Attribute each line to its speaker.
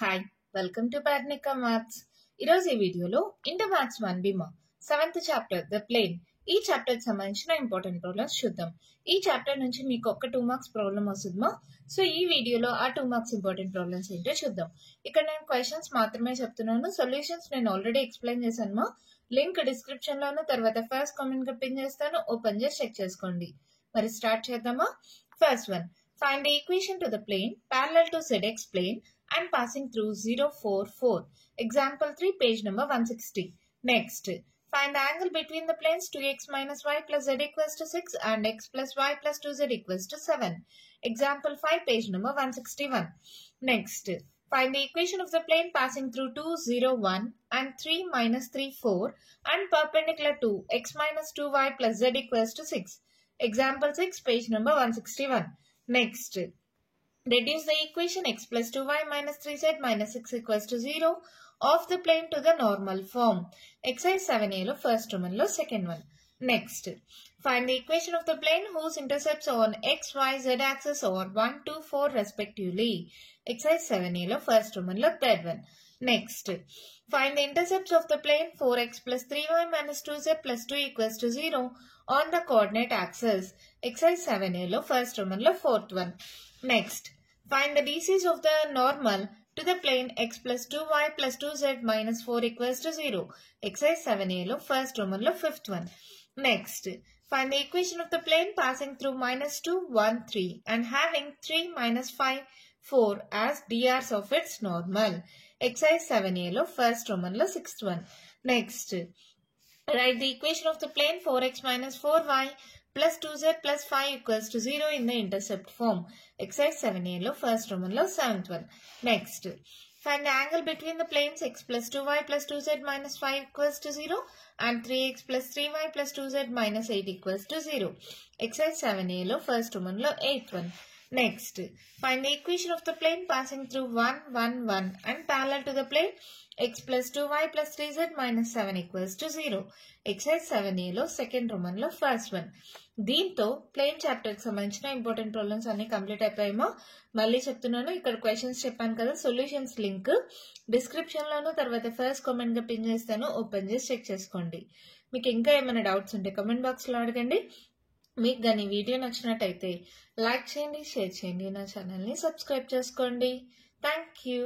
Speaker 1: Hi welcome to Parnika maths. ఈరోజు ఈ వీడియోలో inter maths 1B 7th chapter the plane ఈ చాప్టర్ సంబంధించిన ఇంపార్టెంట్ ప్రాబ్లమ్స్ చూద్దాం. ఈ చాప్టర్ నుంచి మీకు ఒక 2 మార్క్స్ ప్రాబ్లమ్ వస్తుందమ్మా. సో ఈ వీడియోలో ఆ 2 మార్క్స్ ఇంపార్టెంట్ ప్రాబ్లమ్స్ ఏంటో చూద్దాం. ఇక్కడ నేను క్వశ్చన్స్ మాత్రమే చెప్తున్నాను, సొల్యూషన్స్ నేను ఆల్రెడీ ఎక్స్ప్లెయిన్ చేశాను. లింక్ డిస్క్రిప్షన్ లోను తర్వాత ఫస్ట్ కామెంట్ గా పిన్ చేస్తాను, ఓపెన్ చేసి చెక్ చేసుకోండి. మరి స్టార్ట్ చేద్దామా. First one, find the equation to the plane parallel to ZX plane and passing through 0, 4, 4. Example 3, page number 160. Next, find the angle between the planes 2x minus y plus z equals to 6 and x plus y plus 2z equals to 7. Example 5, page number 161. Next, find the equation of the plane passing through 2, 0, 1 and 3 minus 3, 4 and perpendicular to x minus 2y plus z equals to 6. Example 6, page number 161. Next, reduce the equation x plus 2y minus 3z minus 6 equals to 0 of the plane to the normal form. Exercise 7a lo first one lo second one. Next, find the equation of the plane whose intercepts on x, y, z axis are 1, 2, 4 respectively. Exercise 7a lo first one lo third one. Next, find the intercepts of the plane 4x plus 3y minus 2z plus 2 equals to 0 on the coordinate axis. Exercise 7a lo first one lo fourth one. Next, find the DCs of the normal to the plane x plus 2y plus 2z minus 4 equals to 0. Exercise 7a lo first one lo fifth one. Next, find the equation of the plane passing through minus 2, 1, 3 and having 3, minus 5, 4 as DRs of its normal. Exercise 7a lo first one lo sixth one. Next, write the equation of the plane 4x minus 4y plus 2z plus 5 equals to 0 in the intercept form. Exercise 7a lo first one lo seventh one. Next, find the angle between the planes x plus 2y plus 2z minus 5 equals to 0 and 3x plus 3y plus 2z minus 8 equals to 0. Exercise 7a lo first one lo eighth one. Next, find the equation of the plane passing through 1, 1, 1 and parallel to the plane x plus 2y plus 3z minus 7 equals to 0. Exercise 7a lo second Roman lo first one. దీంతో plane chapter కి సంబంధించిన important problems అన్ని complete అయిపోయామో. మళ్ళీ చెప్తున్నాను, ఇక్కడ questions చెప్పాను కదా, solutions link description లోను తర్వాత ఫస్ట్ కామెంట్ గా పిన్ చేస్తాను, ఓపెన్ చేసి చెక్ చేసుకోండి. మీకు ఇంకా ఏమైనా డౌట్స్ ఉంటే కామెంట్ బాక్స్ లో అడగండి. మీకు కానీ వీడియో నచ్చినట్టయితే లైక్ చేయండి, షేర్ చేయండి, నా ఛానల్ ని సబ్స్క్రైబ్ చేసుకోండి. Thank you.